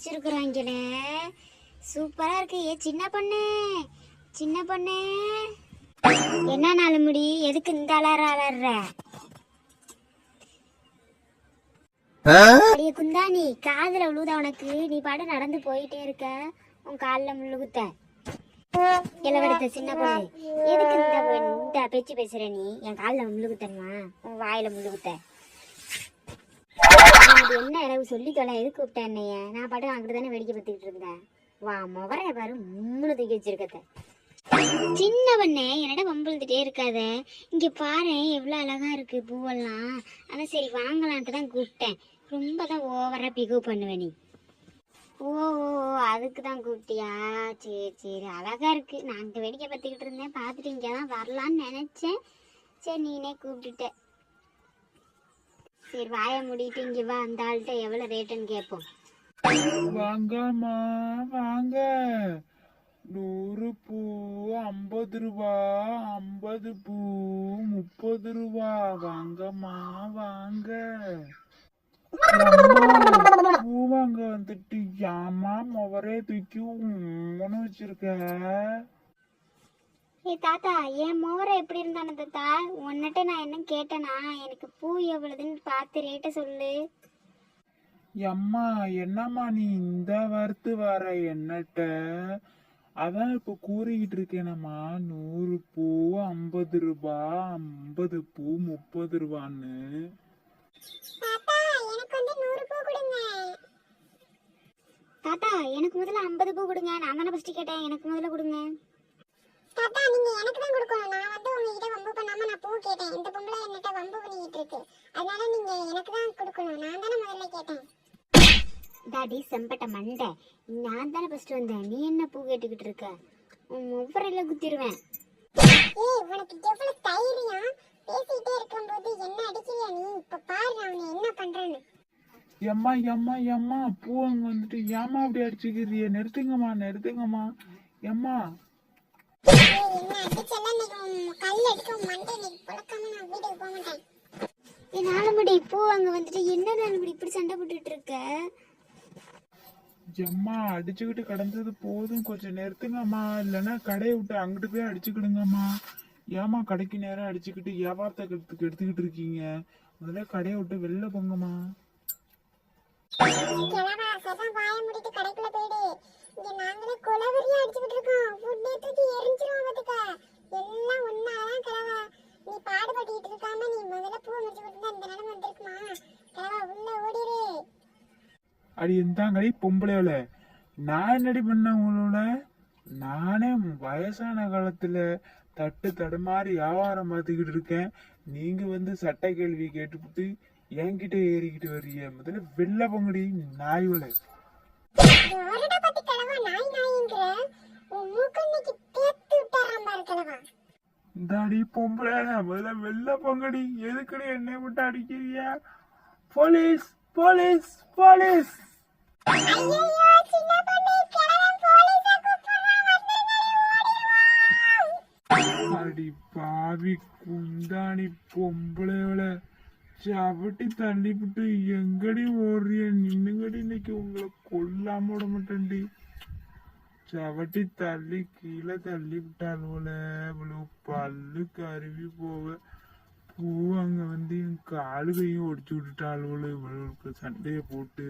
வச்சிருக்கிறாங்களே, சூப்பரா இருக்கு. ஏ சின்ன பொண்ணு, சின்ன பொண்ணு, என்ன நாலு முடி, எதுக்கு இந்த அலற? அடியே குந்தாணி, காதுல விழுதா உனக்கு? நீ பாடு நடந்து போயிட்டே இருக்க, உன் காலில் முள்ளுகுத்த. இளவெடுத்த சின்ன பொண்ணு, எதுக்கு இந்த பேச்சு பேசுற? நீ என் காலில் முள்ளுகுத்தனுமா? உன் வாயில முள்ளுகுத்த. என்ன அளவு சொல்லி தொலை, எதுக்கு கூப்பிட்டேன் என்னைய? நான் பாட்டு அங்கிட்டு தானே வேடிக்கை பார்த்துக்கிட்டு இருந்தேன். வா முகரைய பாரு, மும்முன்னு தூக்கி வச்சிருக்கத. சின்ன பொண்ணே, என்னடா வம்பிழுத்துட்டே இருக்காத. இங்க பாரு எவ்வளவு அழகா இருக்கு பூவெல்லாம். ஆனா சரி வாங்கலான்ட்டு தான் கூப்பிட்டேன். ரொம்ப தான் ஓவரா பிகவ் பண்ணுவேன் நீ. ஓ அதுக்கு தான் கூப்பிட்டியா? சரி சரி, அழகா இருக்கு. நான் அங்கே வேடிக்கை பார்த்துக்கிட்டு இருந்தேன், பார்த்துட்டு இங்கே தான் வரலான்னு நினைச்சேன். சரி நீனே கூப்பிட்டுட்ட. சரி வாய மூடிட்டு இங்க வா, அந்த ஆள்கிட்ட எவ்வளவு ரேட்டுன்னு கேட்போம். வாங்கம்மா வாங்க. 100 பூ 50 ரூபா, 50 பூ 30 ரூபா. வாங்கம்மா வாங்க. பூ வாங்க வந்துட்டு ஏமா முவரே தூக்கி உம்முன்னு வச்சிருக்க? ஏ தாத்தா, என் மோரை எப்படி இருந்தானு தாத்தா? உன்னிட்ட நான் என்ன கேட்டேனா? எனக்கு பூ எவ்வளவுன்னு பார்த்து ரேட்டை சொல்லு. எம்மா என்னம்மா நீ இந்த வாரத்து வர என்னட்ட? அதான் இப்ப கூறிக்கிட்டு இருக்கேனம்மா, 100 பூ 50 ரூபா, 50 பூ 30 ரூபான்னு. தாத்தா எனக்கு முதல்ல 50 பூ கொடுங்க. நான் தானே ஃபர்ஸ்ட் கேட்டேன், எனக்கு முதல்ல கொடுங்க. தாத்தா நீங்க எனக்கு தான் கொடுக்கணும். நான் வந்து உங்ககிட்ட வம்பு பண்ணாம நான் பூ கேட்டேன். இந்த பொம்பளை என்னட்ட வம்பு பண்ணிட்டு இருக்கு, அதனால நீங்க எனக்கு தான் கொடுக்கணும். நான் தானே முதல்ல கேட்டேன். டாடி செம்பட்ட மண்டை, நான் தானே ஃபர்ஸ்ட் வந்தேன். நீ என்ன பூ கேட்டுக்கிட்டு இருக்க? உன் ஒவ்வொருல குத்திடுவேன். ஏய் உனக்கு எவ்வளவு தைரியம்? பேசிட்டே இருக்கும்போது என்ன அடிக்கிறியா நீ? இப்ப பாரு நான் என்ன பண்றேன்னு. எம்மா எம்மா எம்மா பூ அங்க வந்துட்டு ஏமா அப்படி அடிச்சுக்கிறிய? நிறுத்துங்கம்மா நிறுத்துங்கம்மா. எம்மா என்ன அடிச்செல்லாம் நீ கல் அடிக்க மண்டை நீ புழக்காம நான் வீட்டுக்கு போக மாட்டேன். ஏ நாலுமுடி, பூ அங்க வந்துட்டு என்ன நாலுமுடி இப்படி சண்டை போட்டுட்டு இருக்க? எம்மா அடிச்சுக்கிட்டு கிடந்தது போதும், கொஞ்சம் நிறுத்துங்கம்மா. இல்லைன்னா கடையை விட்டு அங்கிட்டு போய் அடிச்சுக்கிடுங்கம்மா. ஏமா கடைக்கு நேரம் அடிச்சுக்கிட்டு வியாபாரத்தை எடுத்துக்கிட்டு இருக்கீங்க? முதல்ல கடையை விட்டு வெளில போங்கம்மா. கிழவா சதம் வாய முடிட்டு கடைக்குள்ள போயிடு. இங்க நாங்களே கொலவரியா அடிச்சுக்கிட்டு இருக்கோம். ஃபுட்டே தூக்கி எரிஞ்சிரும் பாத்துக்க. எல்லாம் ஒன்னாதான் கிழவா. நீ பாடுபட்டுக்கிட்டு இருக்காம நீ முதல்ல பூ முடிச்சு விட்டுனா இந்த நிலைமை வந்திருக்குமா? கிழவா உள்ள ஓடிரு. அடி இருந்தாங்கடி பொம்பளையோல, நான் என்னடி பண்ண உங்களோட? நானே வயசான காலத்துல தட்டு தடுமாறி வியாபாரம் பார்த்துக்கிட்டு இருக்கேன். நீங்க வந்து சட்ட கேள்வி கேட்டுவிட்டு என்கிட்ட ஏறிக்கிட்டு வர்றீங்க. முதல்ல வெளில போங்கடி நாய்வல. யாரடா பத்தி கிழவா நாய் நாய்ங்கற? உன் மூக்கன்னைக்கு தேத்து விட்டறான் பாரு கிழவா. இந்தாடி பொம்பளை, முதல்ல வெளில போங்கடி. எதுக்குடி என்னை விட்டு அடிக்கிறீங்க? Police police police. ஐயோ சின்ன பொண்ணு, கிழவன் போலீஸை கூப்பிடுறான், வந்துருங்கடி ஓடிடுவோம். அடி பாவி குந்தாணி பொம்பளையோல, சவட்டி தள்ளிவிட்டு எங்கடி ஓடுறிய? நின்னுங்கடி, இன்னைக்கு உங்களை கொல்லாம விட மாட்டேன்டி. சவட்டி தள்ளி கீழே தள்ளி விட்டாலுல, இவ்வளவு பல்லு கருவி போக பூ அங்க வந்து என் காலு கையும் ஒடிச்சு விட்டுட்டாளுல, இவ்வளவு சண்டைய போட்டு.